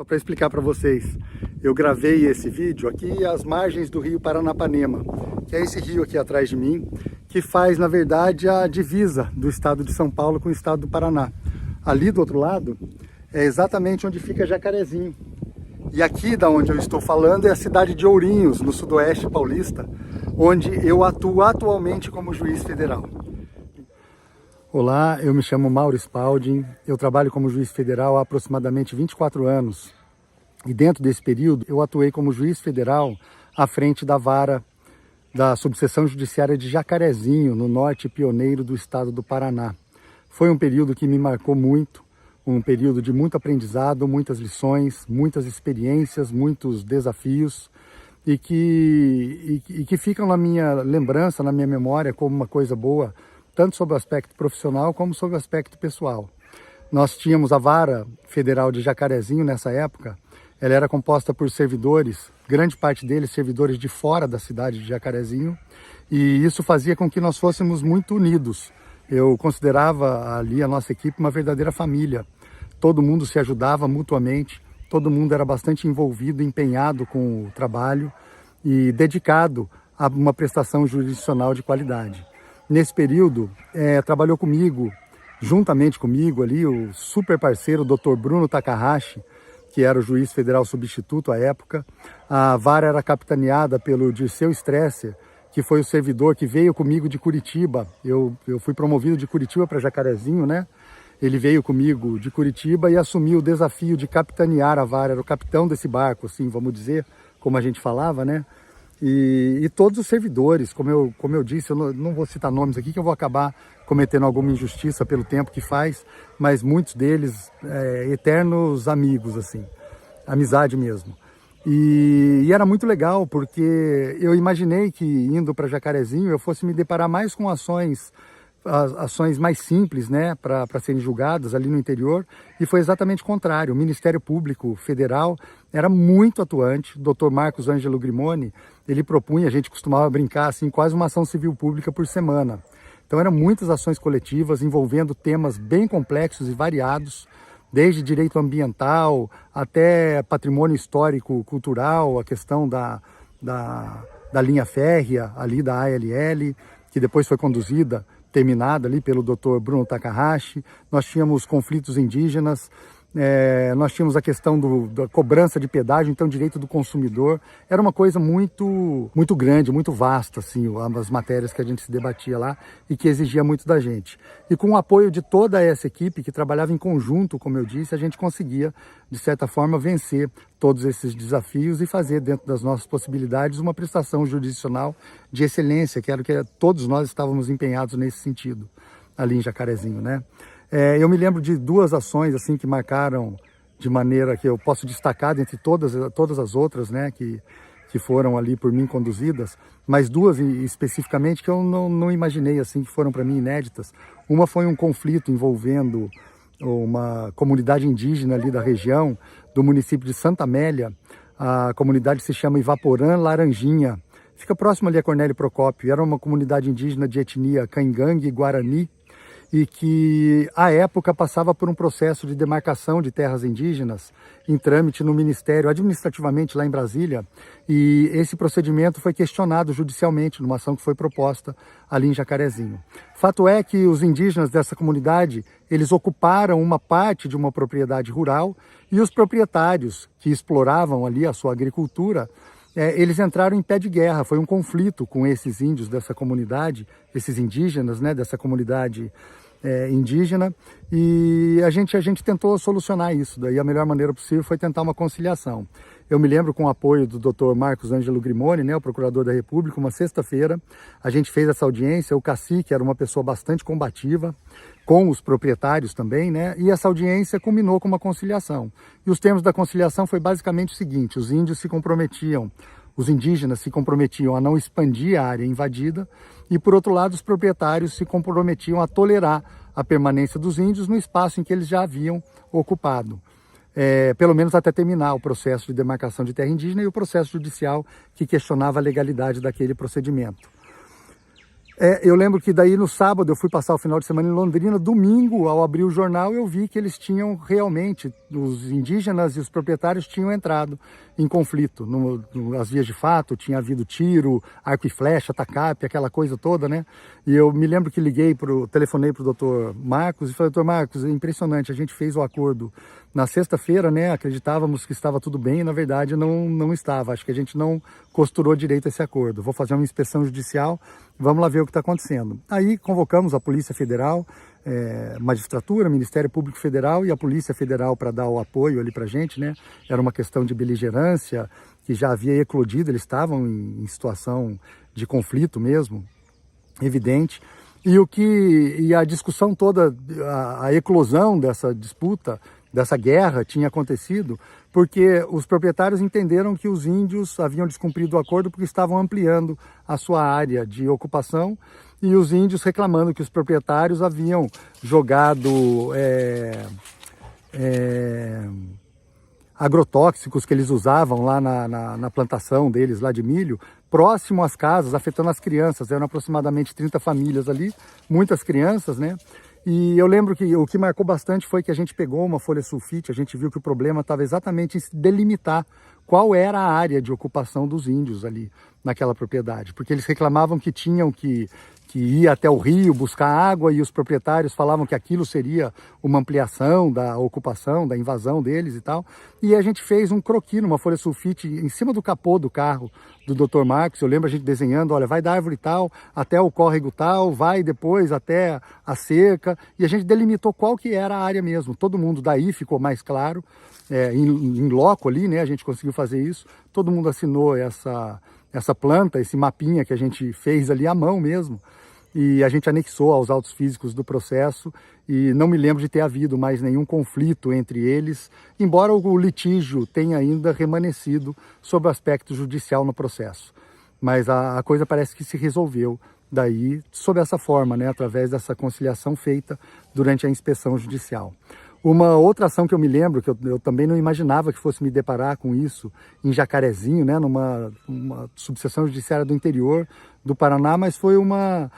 para explicar para vocês. Eu gravei esse vídeo aqui às margens do rio Paranapanema, que é esse rio aqui atrás de mim, que faz, na verdade, a divisa do estado de São Paulo com o estado do Paraná. Ali do outro lado é exatamente onde fica Jacarezinho. E aqui da onde eu estou falando é a cidade de Ourinhos, no sudoeste paulista, onde eu atuo atualmente como juiz federal. Olá, eu me chamo Mauro Spalding, eu trabalho como juiz federal há aproximadamente 24 anos. E dentro desse período eu atuei como juiz federal à frente da vara da subseção judiciária de Jacarezinho, no norte pioneiro do estado do Paraná. Foi um período que me marcou muito, um período de muito aprendizado, muitas lições, muitas experiências, muitos desafios e que ficam na minha lembrança, na minha memória como uma coisa boa, tanto sob o aspecto profissional como sob o aspecto pessoal. Nós tínhamos a vara federal de Jacarezinho nessa época. Ela era composta por servidores, grande parte deles servidores de fora da cidade de Jacarezinho, e isso fazia com que nós fôssemos muito unidos. Eu considerava ali a nossa equipe uma verdadeira família. Todo mundo se ajudava mutuamente, todo mundo era bastante envolvido, empenhado com o trabalho e dedicado a uma prestação jurisdicional de qualidade. Nesse período, trabalhou comigo, juntamente comigo ali, o super parceiro, o Dr. Bruno Takahashi, que era o juiz federal substituto à época. A vara era capitaneada pelo Dirceu Stresser, que foi o servidor que veio comigo de Curitiba. Eu fui promovido de Curitiba para Jacarezinho, né? Ele veio comigo de Curitiba e assumiu o desafio de capitanear a vara, era o capitão desse barco, assim, vamos dizer, como a gente falava, né? E todos os servidores, como eu disse, eu não vou citar nomes aqui, que eu vou acabar cometendo alguma injustiça pelo tempo que faz, mas muitos deles eternos amigos, assim, amizade mesmo. E era muito legal, porque eu imaginei que indo para Jacarezinho eu fosse me deparar mais com ações mais simples, né, para serem julgadas ali no interior, e foi exatamente o contrário. O Ministério Público Federal era muito atuante. O Dr. Marcos Ângelo Grimoni, ele propunha, a gente costumava brincar assim, quase uma ação civil pública por semana. Então eram muitas ações coletivas envolvendo temas bem complexos e variados, desde direito ambiental até patrimônio histórico, cultural, a questão da linha férrea ali da ALL, que depois foi terminada ali pelo Dr. Bruno Takahashi. Nós tínhamos conflitos indígenas, nós tínhamos a questão da cobrança de pedágio, então direito do consumidor. Era uma coisa muito grande, muito vasta, assim, as matérias que a gente se debatia lá e que exigia muito da gente. E com o apoio de toda essa equipe que trabalhava em conjunto, como eu disse, a gente conseguia, de certa forma, vencer todos esses desafios e fazer, dentro das nossas possibilidades, uma prestação jurisdicional de excelência, que era o que todos nós estávamos empenhados nesse sentido, ali em Jacarezinho, né? Eu me lembro de duas ações assim que marcaram de maneira que eu posso destacar dentre todas as outras, né, que foram ali por mim conduzidas, mas duas especificamente que eu não imaginei assim, que foram para mim inéditas. Uma foi um conflito envolvendo uma comunidade indígena ali da região, do município de Santa Amélia. A comunidade se chama Ivaporã Laranjinha, fica próximo ali a Cornélio Procópio. Era uma comunidade indígena de etnia Caingangue e Guarani, e que, à época, passava por um processo de demarcação de terras indígenas em trâmite no Ministério, administrativamente lá em Brasília, e esse procedimento foi questionado judicialmente numa ação que foi proposta ali em Jacarezinho. Fato é que os indígenas dessa comunidade, eles ocuparam uma parte de uma propriedade rural e os proprietários que exploravam ali a sua agricultura, eles entraram em pé de guerra. Foi um conflito com esses índios dessa comunidade, esses indígenas, né, dessa comunidade indígena, e a gente tentou solucionar isso. Daí a melhor maneira possível foi tentar uma conciliação. Eu me lembro, com o apoio do Dr. Marcos Ângelo Grimoni, né, o procurador da República, uma sexta-feira, a gente fez essa audiência. O cacique era uma pessoa bastante combativa, com os proprietários também, né, e essa audiência culminou com uma conciliação. E os termos da conciliação foi basicamente o seguinte: os indígenas se comprometiam a não expandir a área invadida e, por outro lado, os proprietários se comprometiam a tolerar a permanência dos índios no espaço em que eles já haviam ocupado, pelo menos até terminar o processo de demarcação de terra indígena e o processo judicial que questionava a legalidade daquele procedimento. Eu lembro que daí no sábado eu fui passar o final de semana em Londrina. Domingo, ao abrir o jornal, eu vi que eles tinham realmente os indígenas e os proprietários tinham entrado em conflito. Nas vias de fato, tinha havido tiro, arco e flecha, tacape, aquela coisa toda, né? E eu me lembro que telefonei para o Dr. Marcos e falei: Dr. Marcos, é impressionante, a gente fez o acordo na sexta-feira, né? Acreditávamos que estava tudo bem e na verdade não estava. Acho que a gente não costurou direito esse acordo. Vou fazer uma inspeção judicial, vamos lá ver o que está acontecendo. Aí convocamos a Polícia Federal, magistratura, Ministério Público Federal e a Polícia Federal para dar o apoio ali para a gente, né? Era uma questão de beligerância que já havia eclodido, eles estavam em situação de conflito mesmo, evidente. E a discussão toda, a eclosão dessa disputa, dessa guerra tinha acontecido porque os proprietários entenderam que os índios haviam descumprido o acordo porque estavam ampliando a sua área de ocupação e os índios reclamando que os proprietários haviam jogado agrotóxicos que eles usavam lá na plantação deles, lá de milho, próximo às casas, afetando as crianças. Eram aproximadamente 30 famílias ali, muitas crianças, né? E eu lembro que o que marcou bastante foi que a gente pegou uma folha sulfite, a gente viu que o problema estava exatamente em se delimitar qual era a área de ocupação dos índios ali naquela propriedade, porque eles reclamavam que tinham que ir até o rio buscar água e os proprietários falavam que aquilo seria uma ampliação da ocupação, da invasão deles e tal. E a gente fez um croquis numa folha sulfite em cima do capô do carro do Dr. Marcos. Eu lembro a gente desenhando, olha, vai da árvore tal até o córrego tal, vai depois até a cerca, e a gente delimitou qual que era a área mesmo. Todo mundo daí ficou mais claro, em loco ali, né? A gente conseguiu fazer isso. Todo mundo assinou essa planta, esse mapinha que a gente fez ali à mão mesmo, e a gente anexou aos autos físicos do processo, e não me lembro de ter havido mais nenhum conflito entre eles, embora o litígio tenha ainda remanescido sob o aspecto judicial no processo. Mas a coisa parece que se resolveu daí, sob essa forma, né, através dessa conciliação feita durante a inspeção judicial. Uma outra ação que eu me lembro, que eu também não imaginava que fosse me deparar com isso, em Jacarezinho, né, numa subseção judiciária do interior do Paraná, mas foi uma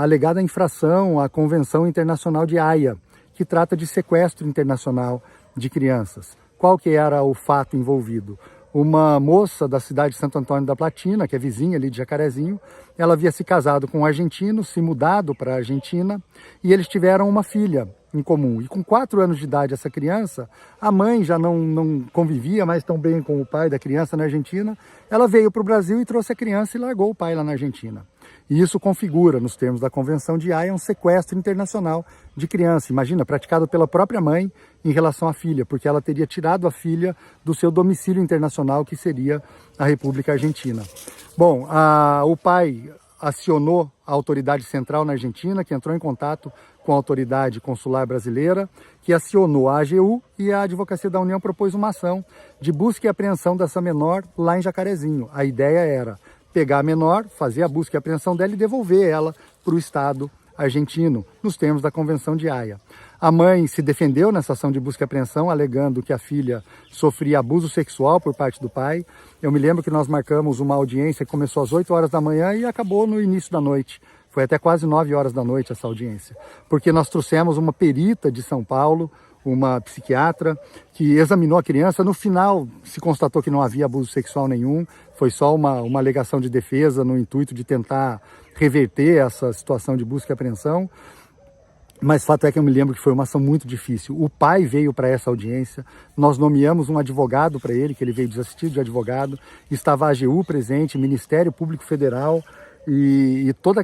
alegada infração à Convenção Internacional de Haia, que trata de sequestro internacional de crianças. Qual que era o fato envolvido? Uma moça da cidade de Santo Antônio da Platina, que é vizinha ali de Jacarezinho, ela havia se casado com um argentino, se mudado para a Argentina, e eles tiveram uma filha em comum. E com 4 anos de idade, essa criança, a mãe já não convivia mais tão bem com o pai da criança na Argentina, ela veio para o Brasil e trouxe a criança e largou o pai lá na Argentina. E isso configura, nos termos da Convenção de Haia, um sequestro internacional de criança. Imagina, praticado pela própria mãe em relação à filha, porque ela teria tirado a filha do seu domicílio internacional, que seria a República Argentina. Bom, o pai acionou a autoridade central na Argentina, que entrou em contato com a autoridade consular brasileira, que acionou a AGU, e a Advocacia da União propôs uma ação de busca e apreensão dessa menor lá em Jacarezinho. A ideia era pegar a menor, fazer a busca e apreensão dela e devolver ela para o Estado argentino, nos termos da Convenção de Haia. A mãe se defendeu nessa ação de busca e apreensão, alegando que a filha sofria abuso sexual por parte do pai. Eu me lembro que nós marcamos uma audiência que começou às 8 horas da manhã e acabou no início da noite. Foi até quase 9 horas da noite essa audiência, porque nós trouxemos uma perita de São Paulo, uma psiquiatra, que examinou a criança. No final se constatou que não havia abuso sexual nenhum, foi só uma alegação de defesa no intuito de tentar reverter essa situação de busca e apreensão. Mas fato é que eu me lembro que foi uma ação muito difícil. O pai veio para essa audiência, nós nomeamos um advogado para ele, que ele veio desassistido de advogado, estava a AGU presente, Ministério Público Federal, e toda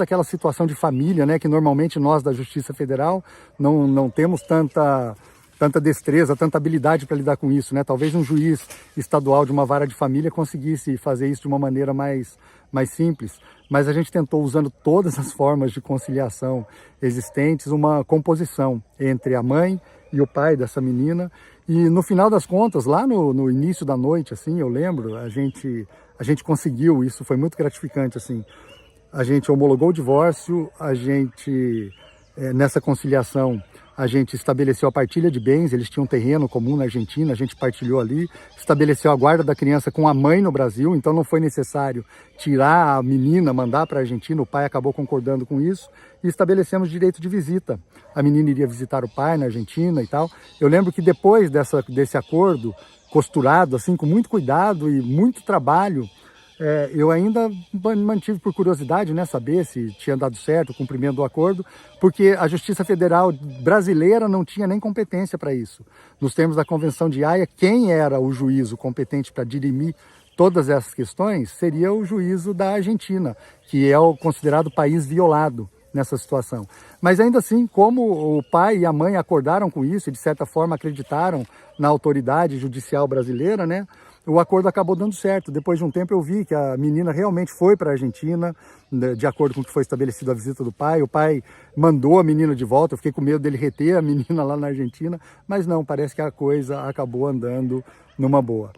aquela situação de família, né, que normalmente nós da Justiça Federal não temos tanta destreza, tanta habilidade para lidar com isso, né? Talvez um juiz estadual de uma vara de família conseguisse fazer isso de uma maneira mais simples, mas a gente tentou, usando todas as formas de conciliação existentes, uma composição entre a mãe e o pai dessa menina. E no final das contas, lá no início da noite, assim, eu lembro, a gente conseguiu, isso foi muito gratificante, assim, a gente homologou o divórcio, a gente Nessa conciliação, a gente estabeleceu a partilha de bens, eles tinham um terreno comum na Argentina, a gente partilhou ali, estabeleceu a guarda da criança com a mãe no Brasil, então não foi necessário tirar a menina, mandar para a Argentina, o pai acabou concordando com isso, e estabelecemos direito de visita. A menina iria visitar o pai na Argentina e tal. Eu lembro que depois desse acordo, costurado assim, com muito cuidado e muito trabalho, eu ainda mantive por curiosidade, né, saber se tinha dado certo o cumprimento do acordo, porque a Justiça Federal brasileira não tinha nem competência para isso. Nos termos da Convenção de Haia, quem era o juízo competente para dirimir todas essas questões seria o juízo da Argentina, que é o considerado país violado nessa situação. Mas ainda assim, como o pai e a mãe acordaram com isso e de certa forma acreditaram na autoridade judicial brasileira, né, o acordo acabou dando certo. Depois de um tempo eu vi que a menina realmente foi para a Argentina, de acordo com o que foi estabelecido a visita do pai. O pai mandou a menina de volta, eu fiquei com medo dele reter a menina lá na Argentina, mas não, parece que a coisa acabou andando numa boa.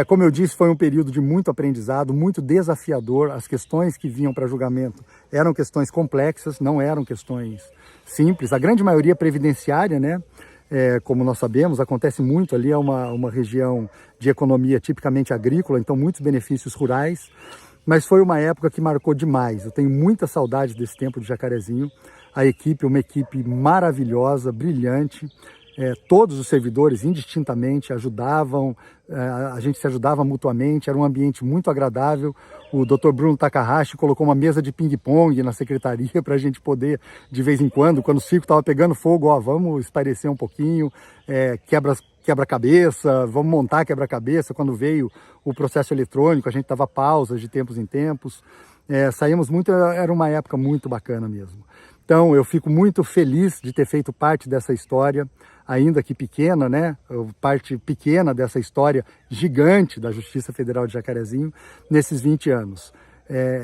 Como eu disse, foi um período de muito aprendizado, muito desafiador. As questões que vinham para julgamento eram questões complexas, não eram questões simples. A grande maioria previdenciária, né? Como nós sabemos, acontece muito ali, é uma região de economia tipicamente agrícola, então muitos benefícios rurais, mas foi uma época que marcou demais. Eu tenho muita saudade desse tempo de Jacarezinho. A equipe, uma equipe maravilhosa, brilhante, todos os servidores indistintamente ajudavam, a gente se ajudava mutuamente, era um ambiente muito agradável. O Dr. Bruno Takahashi colocou uma mesa de ping-pong na secretaria para a gente poder, de vez em quando o circo estava pegando fogo, vamos espairecer um pouquinho, quebra-cabeça, vamos montar quebra-cabeça. Quando veio o processo eletrônico, a gente dava pausas de tempos em tempos, saímos muito, era uma época muito bacana mesmo. Então eu fico muito feliz de ter feito parte dessa história, ainda que pequena, né? Parte pequena dessa história gigante da Justiça Federal de Jacarezinho nesses 20 anos.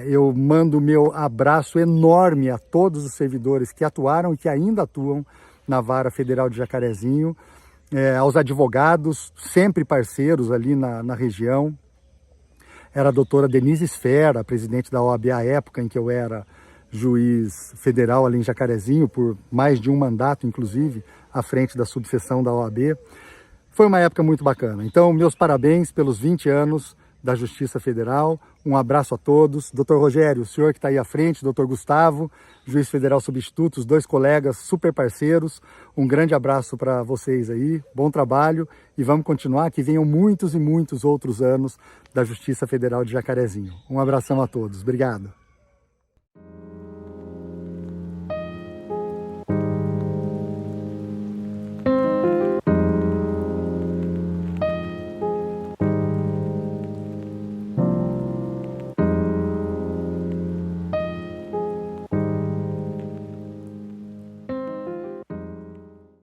Eu mando meu abraço enorme a todos os servidores que atuaram e que ainda atuam na Vara Federal de Jacarezinho, aos advogados, sempre parceiros ali na região. Era a doutora Denise Esfera, presidente da OAB à época em que eu era juiz federal ali em Jacarezinho, por mais de um mandato, inclusive, à frente da subseção da OAB. Foi uma época muito bacana. Então, meus parabéns pelos 20 anos da Justiça Federal. Um abraço a todos. Dr. Rogério, o senhor que está aí à frente, Dr. Gustavo, juiz federal substituto, os dois colegas super parceiros. Um grande abraço para vocês aí. Bom trabalho e vamos continuar, que venham muitos e muitos outros anos da Justiça Federal de Jacarezinho. Um abração a todos. Obrigado.